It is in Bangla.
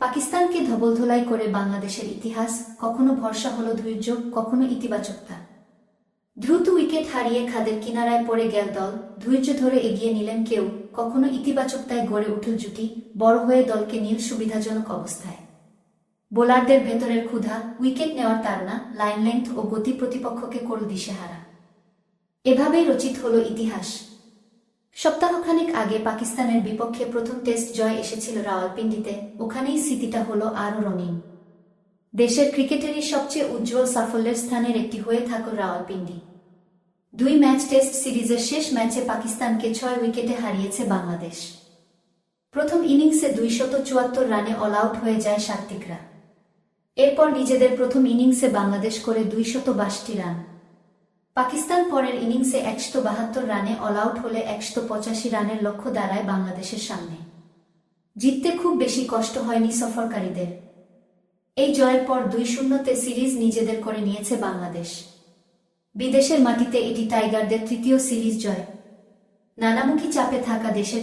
পাকিস্তানকে ধবলধোলাই করে বাংলাদেশের ইতিহাস, কখনো ভরসা হলো ধৈর্য, কখনো ইতিবাচকতা। দ্রুত উইকেট হারিয়ে খাদের কিনারায় পড়ে গেল দল, ধৈর্য ধরে এগিয়ে নিলেন কেউ, কখনো ইতিবাচকতায় গড়ে উঠল জুটি, বড় হয়ে দলকে নিল সুবিধাজনক অবস্থায়। বোলারদের ভেতরের ক্ষুধা, উইকেট নেওয়ার তাড়না, লাইন লেংথ ও গতি প্রতিপক্ষকে করল দিশেহারা। এভাবেই রচিত হলো ইতিহাস। সপ্তাহখানেক আগে পাকিস্তানের বিপক্ষে প্রথম টেস্ট জয় এসেছিল রাওয়ালপিন্ডিতে, ওখানেই স্মৃতিটা হলো আরও রঙিন। দেশের ক্রিকেটেরই সবচেয়ে উজ্জ্বল সাফল্যের স্থানের একটি হয়ে থাকল রাওয়ালপিন্ডি। 2 ম্যাচ টেস্ট সিরিজের শেষ ম্যাচে পাকিস্তানকে 6 উইকেটে হারিয়েছে বাংলাদেশ। প্রথম ইনিংসে 274 রানে অল আউট হয়ে যায় সাত্ত্বিকরা। এরপর নিজেদের প্রথম ইনিংসে বাংলাদেশ করে 262 রান। পাকিস্তান পরের ইনিংসে 172 রানে অল আউট হলে 185 রানের লক্ষ্য দাঁড়ায় বাংলাদেশের সামনে। জিততে খুব বেশি কষ্ট হয়নি সফরকারীদের। এই জয়ের পর 2-0-তে সিরিজ নিজেদের করে নিয়েছে বাংলাদেশ। বিদেশের মাটিতে এটি টাইগারদের তৃতীয় সিরিজ জয়। নানামুখী চাপে থাকা দেশের